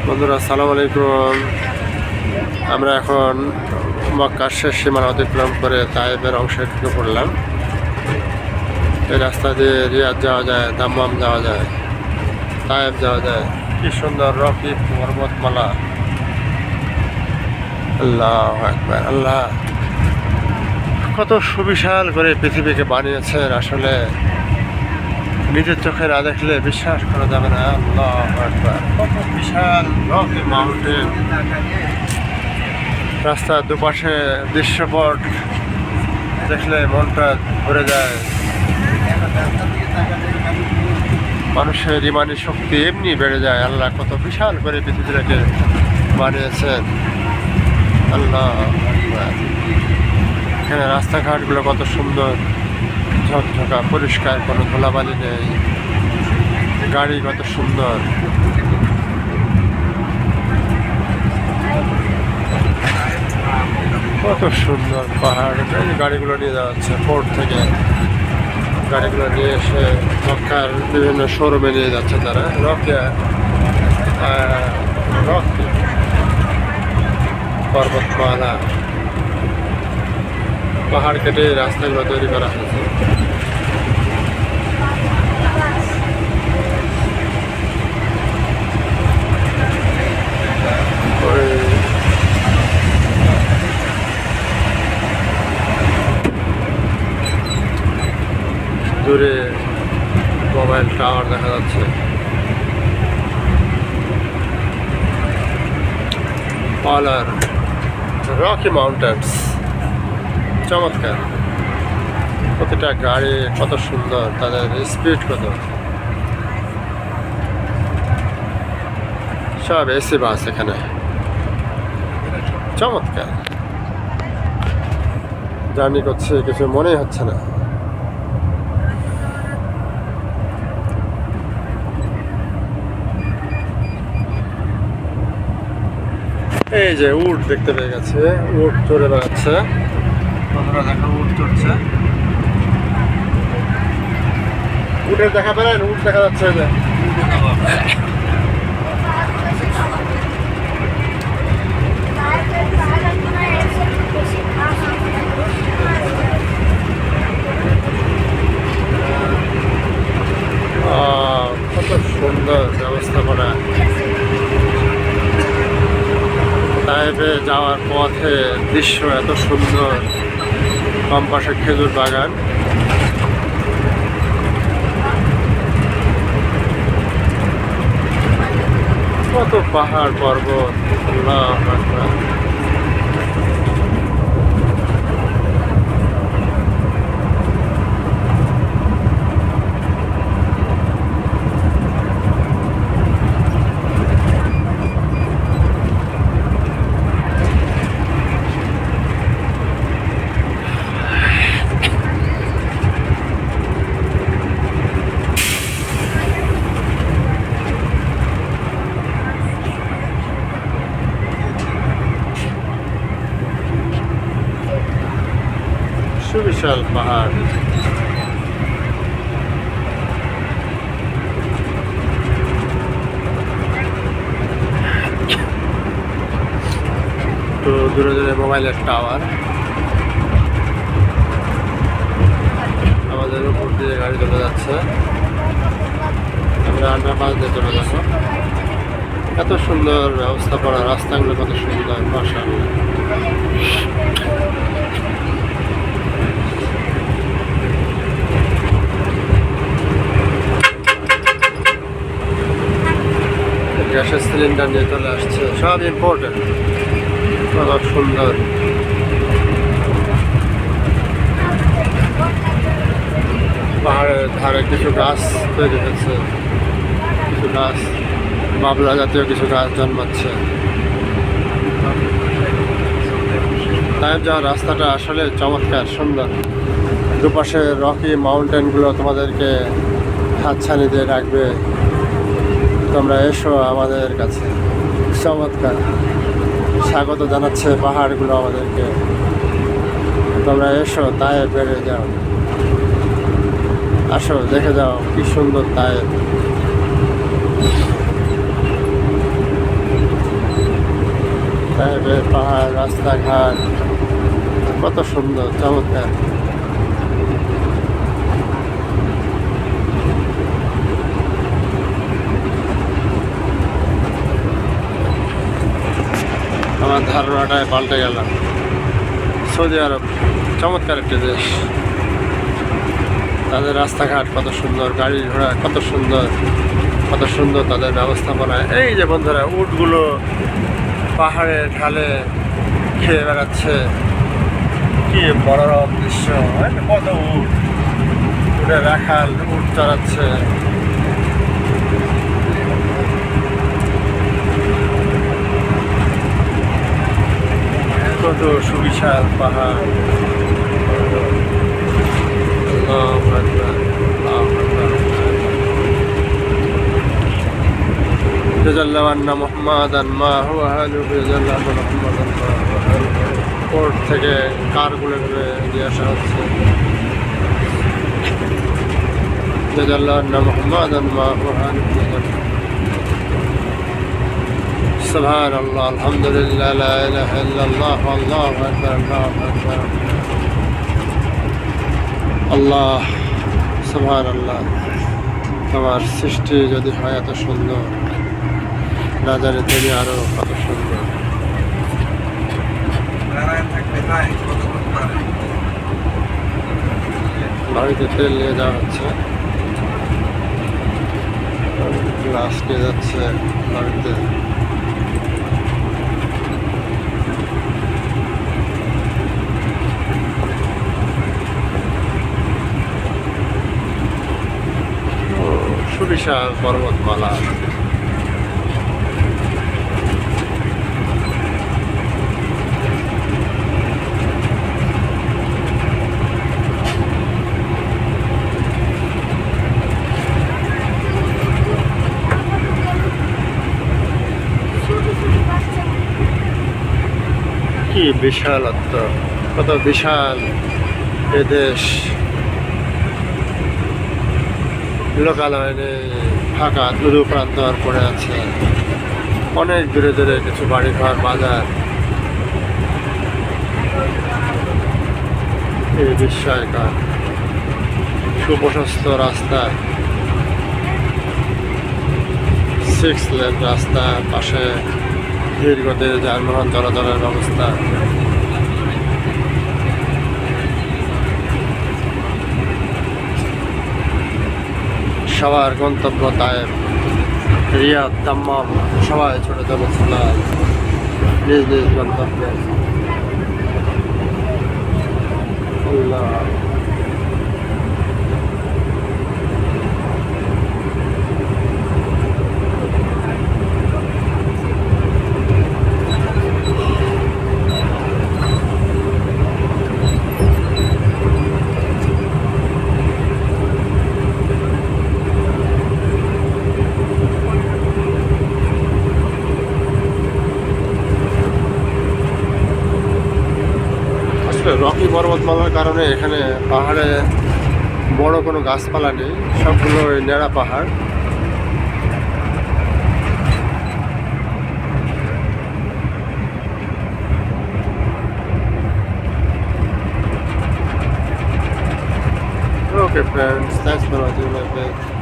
বন্ধুরা আসসালামু আলাইকুম। আমরা এখন মক্কার শেষ সীমানা অতিক্রম করে তায়েফের অংশে ঢুকে পড়লাম। এই রাস্তা দিয়ে রিয়াদ যাওয়া যায়, দাম্মাম যাওয়া যায়, তায়েফ যাওয়া যায়। কি সুন্দর রকি পর্বতমালা। আল্লাহু আকবার। আল্লাহ কত সুবিশাল করে পৃথিবীকে বানিয়েছেন, আসলে নিজের চোখে না দেখলে বিশ্বাস করা যাবে না। আল্লাহু আকবার। কত বিশাল রকি মাউন্টেন। রাস্তার দুপাশে দৃশ্যপট দেখলে মনটা ভরে যায়। মানুষের ইমানি শক্তি এমনি বেড়ে যায়। আল্লাহ কত বিশাল করে পৃথিবীটাকে বানিয়েছেন। আল্লাহ আকবার। এখানে রাস্তাঘাটগুলো কত সুন্দর, ঝকঝকা পরিষ্কার, কোনো ধুলাবালি নেই। গাড়ি কত সুন্দর। কত সুন্দর পাহাড়। গাড়িগুলো নিয়ে যাওয়া হচ্ছে পোর্ট থেকে। গাড়িগুলো নিয়ে এসে মক্কার বিভিন্ন শোরুমে নিয়ে যাচ্ছে তারা। রকি পর্বতমালা, পাহাড় কেটে রাস্তাগুলো তৈরি করা হয়েছে। দূরে মোবাইল টাওয়ার দেখা যাচ্ছে। পালার রকি মাউন্টেন্স চমৎকার। প্রতিটা গাড়ি কত সুন্দর, তাদের স্পিড কত। সব এসি বাস এখানে। চমৎকার জার্নি করছে, কিছু মনেই হচ্ছে না। এই যে উট দেখতে পেয়ে গেছে, উট চড়ে বেড়াচ্ছে। বন্ধুরা দেখো, উট চড়ছে। উটের দেখা পেলেন? উট দেখা যাচ্ছে যে কত সুন্দর ব্যবস্থাপনা। তায়েফে যাওয়ার পথে দৃশ্য এত সুন্দর। বাম পাশে খেজুর বাগান। কত পাহাড় পর্বত। আল্লাহু আকবার। সুবিশাল পাহাড়। তো দূরে দূরে মোবাইলের টাওয়ার। আমাদের উপর দিয়ে গাড়ি চলে যাচ্ছে। আমরা আন্ডারপাস দিয়ে চলে যাবো। এত সুন্দর ব্যবস্থাপনা, রাস্তাগুলো কত সুন্দর। মাশাআল্লাহ। গ্যাসের সিলিন্ডার নিয়ে চলে আসছে, সব ইম্পর্টেন্ট। কত সুন্দর। পাহাড়ের ধারে কিছু গাছ তৈরি হয়েছে, কিছু গাছ বাবলা জাতীয় কিছু গাছ জন্মাচ্ছে। তাই যাওয়ার রাস্তাটা আসলে চমৎকার, সুন্দর। দুপাশে রকি মাউন্টেনগুলো তোমাদেরকে হাতছানি দিয়ে রাখবে। তোমরা এসো আমাদের কাছে। চমৎকার স্বাগত জানাচ্ছে পাহাড়গুলো আমাদেরকে। তোমরা এসো, তায়েফ বেড়ে যাও, আসো দেখে যাও কি সুন্দর তায়েফ। সাহেবের পাহাড়, রাস্তাঘাট কত সুন্দর, চমৎকার। আমার ধারণাটায় পাল্টে গেল। সৌদি আরব চমৎকার একটি দেশ। তাদের রাস্তাঘাট কত সুন্দর, গাড়ি ঘোড়া কত সুন্দর, কত সুন্দর তাদের ব্যবস্থাপনা। এই যে বন্ধুরা, উটগুলো পাহাড়ে ঢালে খেয়ে বেড়াচ্ছে, কি মনোরম দৃশ্য। কত উট, উটে রাখাল উট চড়াচ্ছে। কত সুবিশাল পাহাড়। আল্লাহু আকবার, আল্লাহু আকবার। يجلى أن محمدا ما هو أهله يجلى أن محمدا ما هو أهله। কোর্ট থেকে কারগুলো দিয়ে আসা হচ্ছে। يجلى أن محمدا ما هو أهله। سبحان الله الحمد لله لا إله إلا الله والله أكبر الله أكبر আল্লাহ সুবহান আল্লাহ। তোমার সৃষ্টি যদি হয় এত সুন্দর, না জানি তুমি আরো কত সুন্দর। বাড়িতে তেল নিয়ে যাওয়া হচ্ছে, গ্লাস নিয়ে যাচ্ছে বাড়িতে। সুবিশাল পর্বতমালা। কি বিশালত্ব, কত বিশাল এ দেশ। লোকালয় নেই, ফাঁকা ধুধু প্রান্তর পড়ে আছে। অনেক দূরে দূরে কিছু বাড়িঘর, বাজার। এই বিস্ময়কর সুপ্রশস্ত রাস্তা, 6 লেন রাস্তা, পাশে ধীরগতির যানবাহন চলাচলের ব্যবস্থা। সবার গন্তব্য তায়েফ, রিয়াদ, দাম্মাম, সবাই ছোট চলেছে নিজ নিজ গন্তব্যে। আল্লাহ রকি পর্বতমালার কারণে এখানে পাহাড়ে বড় কোনো গাছপালা নেই, সবগুলো ন্যাড়া পাহাড়। Okay friends, thanks for watching my video.